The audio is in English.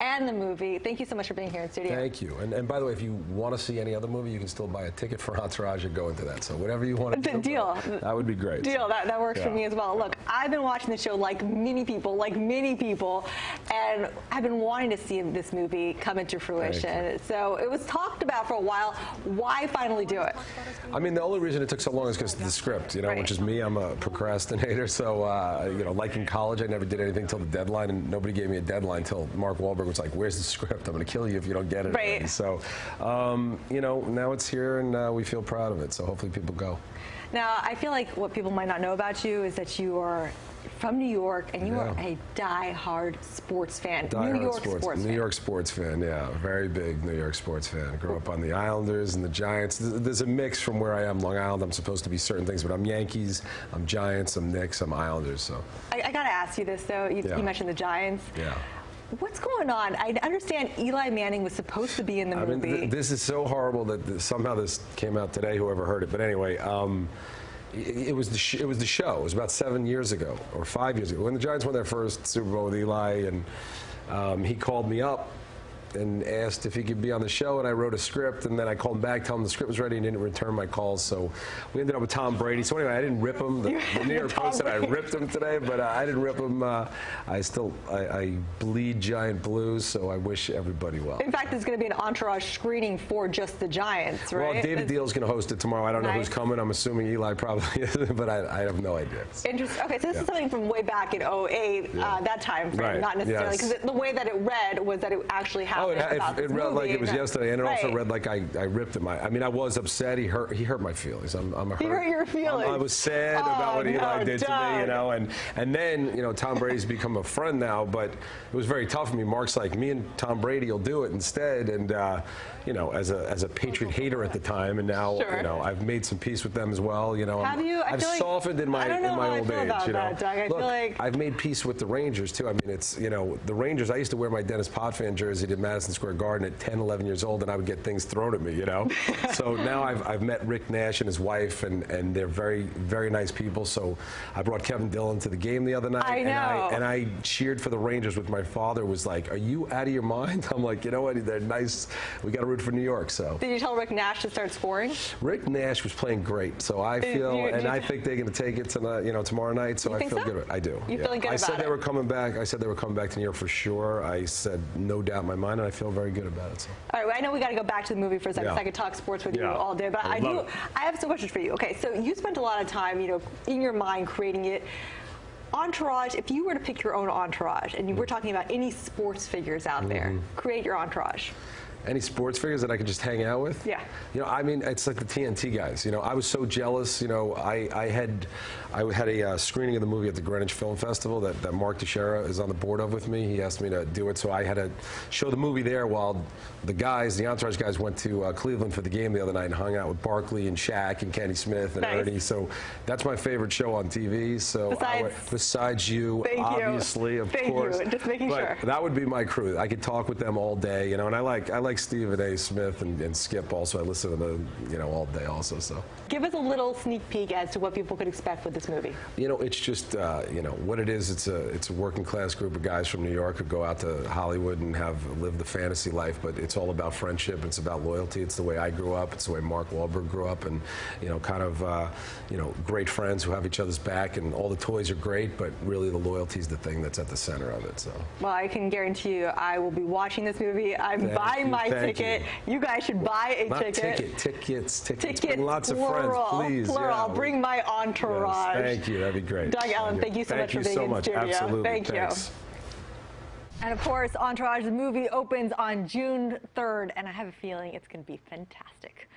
and the movie. Thank you so much for being here in studio. Thank you. And by the way, if you want to see any other movie, you can still buy a ticket for Entourage and go into that. So whatever you want to do, deal. That would be great. Deal. That works for me as well. Look, I've been watching the show like many people, and I've been wanting to see this movie come into fruition. So it was talked about for a while. Why finally do it? I mean, the only reason it took so long is because of the script, which is me. I'm a procrastinator. So, like in college, I never did anything till the deadline, and nobody gave me a deadline until Mark Wahlberg was like, "Where's the script? I'm going to kill you if you don't get it." Right. So, now it's here, and we feel proud of it. So hopefully people go. Now, I feel like what people might not know about you is that you are from New York, and you are a die-hard sports fan. New York sports fan, yeah. Very big New York sports fan. I grew up on the Islanders and the Giants. There's a mix from where I am, Long Island. I'm supposed to be certain things, but I'm Yankees, I'm Giants, I'm Knicks, I'm Islanders. So I got to ask you this, though. You mentioned the Giants. Yeah. What's going on? I understand Eli Manning was supposed to be in the movie. I mean, this is so horrible that somehow this came out today, whoever heard it. But anyway, it was the show. It was about 7 years ago or 5 years ago when the Giants won their first Super Bowl with Eli, and he called me up and asked if he could be on the show, and I wrote a script, and then I called him back, told him the script was ready, and he didn't return my calls, so we ended up with Tom Brady. So anyway, I didn't rip him. The New York Post said I ripped him today, but I didn't rip him. I bleed giant blues, so I wish everybody well. In fact, there's going to be an Entourage screening for just the Giants, right? Well, David Deal's going to host it tomorrow. I don't know who's coming. I'm assuming Eli probably isn't, but I have no idea. Interesting. Okay, so this is something from way back in 2008, that time frame, not necessarily, because the way that it read was that it actually happened. It read like it was yesterday, and it also read like I ripped him. I mean, I was upset. He hurt my feelings. I'm hurt. He hurt your feelings. I was sad about what Eli did to me, and then Tom Brady's become a friend now, but it was very tough for me. Mark's like, me and Tom Brady will do it instead, and as a Patriot hater at the time, and now I've made some peace with them as well. Have you? I've softened in my old age. Doug. I feel like I've made peace with the Rangers too. I mean, it's the Rangers. I used to wear my Dennis Potvin jersey to Madison Square Garden at 10, 11 years old, and I would get things thrown at me. So now I've met Rick Nash and his wife, and they're very, very nice people. So I brought Kevin Dillon to the game the other night, and I cheered for the Rangers with my father. Was like, "Are you out of your mind?" I'm like, you know what? They're nice. We got to root for New York. So did you tell Rick Nash to start scoring? Rick Nash was playing great, so I feel, I think they're going to take it tonight, tomorrow night. So I feel good. I do. You feeling good about it? I said they were coming back. I said they were coming back to New York for sure. I said no doubt in my mind, and I feel very good about it. So. All right, well, I know we got to go back to the movie for a second. So I could talk sports with you all day, but I have some questions for you. Okay, so you spent a lot of time, in your mind creating it. Entourage, if you were to pick your own entourage, and you were talking about any sports figures out there, create your entourage. Any sports figures that I could just hang out with? Yeah. I mean, it's like the TNT guys. I was so jealous. I had a screening of the movie at the Greenwich Film Festival that Mark Teixeira is on the board of with me. He asked me to do it, so I had to show the movie there while the Entourage guys went to Cleveland for the game the other night and hung out with Barkley and Shaq and Kenny Smith and Ernie. So that's my favorite show on TV. So besides you, obviously, of course. Thank you. Just making sure. That would be my crew. I could talk with them all day, and I like Stephen A. Smith and Skip also. I listen to them, all day also. So give us a little sneak peek as to what people could expect with this movie. It's just what it is. It's a working class group of guys from New York who go out to Hollywood and live the fantasy life, but it's all about friendship. It's about loyalty. It's the way I grew up. It's the way Mark Wahlberg grew up, and great friends who have each other's back, and all the toys are great, but really the loyalty is the thing that's at the center of it. So well, I can guarantee you, I will be watching this movie. I'm buying my ticket. You guys should buy a ticket. Tickets. Bring lots of friends, please. Plural. I'll bring my entourage. Yes, thank you. That'd be great. Doug Ellin, thank you so much for being in studio. Absolutely. Thank you. And of course, Entourage, the movie opens on June 3rd, and I have a feeling it's going to be fantastic.